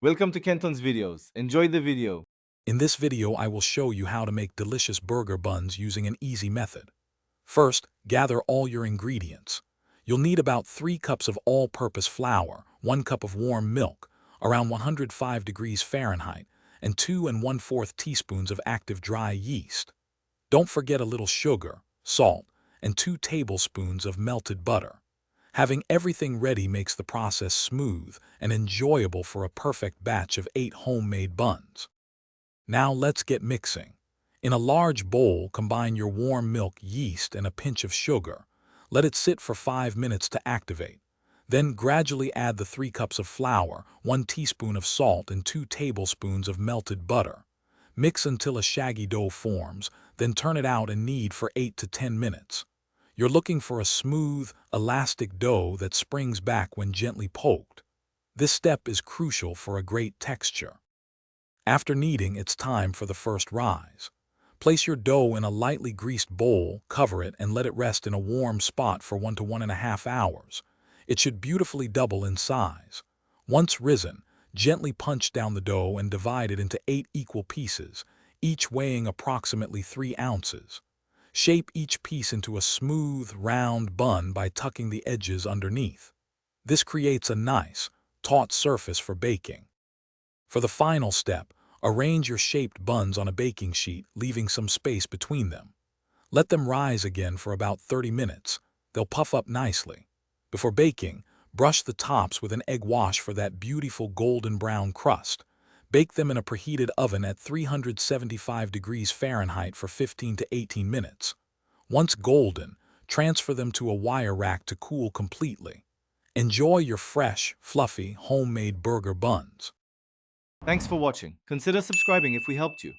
Welcome to Kenton's videos. Enjoy the video. In this video, I will show you how to make delicious burger buns using an easy method. First, gather all your ingredients. You'll need about 3 cups of all-purpose flour, 1 cup of warm milk, around 105 degrees Fahrenheit, and 2 1/4 teaspoons of active dry yeast. Don't forget a little sugar, salt, and 2 tablespoons of melted butter. Having everything ready makes the process smooth and enjoyable for a perfect batch of 8 homemade buns. Now let's get mixing. In a large bowl, combine your warm milk, yeast, and a pinch of sugar. Let it sit for 5 minutes to activate. Then gradually add the 3 cups of flour, 1 teaspoon of salt, and 2 tablespoons of melted butter. Mix until a shaggy dough forms, then turn it out and knead for 8 to 10 minutes. You're looking for a smooth, elastic dough that springs back when gently poked. This step is crucial for a great texture. After kneading, it's time for the first rise. Place your dough in a lightly greased bowl, cover it, and let it rest in a warm spot for 1 to 1.5 hours. It should beautifully double in size. Once risen, gently punch down the dough and divide it into 8 equal pieces, each weighing approximately 3 ounces. Shape each piece into a smooth, round bun by tucking the edges underneath. This creates a nice, taut surface for baking. For the final step, arrange your shaped buns on a baking sheet, leaving some space between them. Let them rise again for about 30 minutes. They'll puff up nicely. Before baking, brush the tops with an egg wash for that beautiful golden brown crust. Bake them in a preheated oven at 375 degrees Fahrenheit for 15 to 18 minutes. Once golden, transfer them to a wire rack to cool completely. Enjoy your fresh, fluffy, homemade burger buns. Thanks for watching. Consider subscribing if we helped you.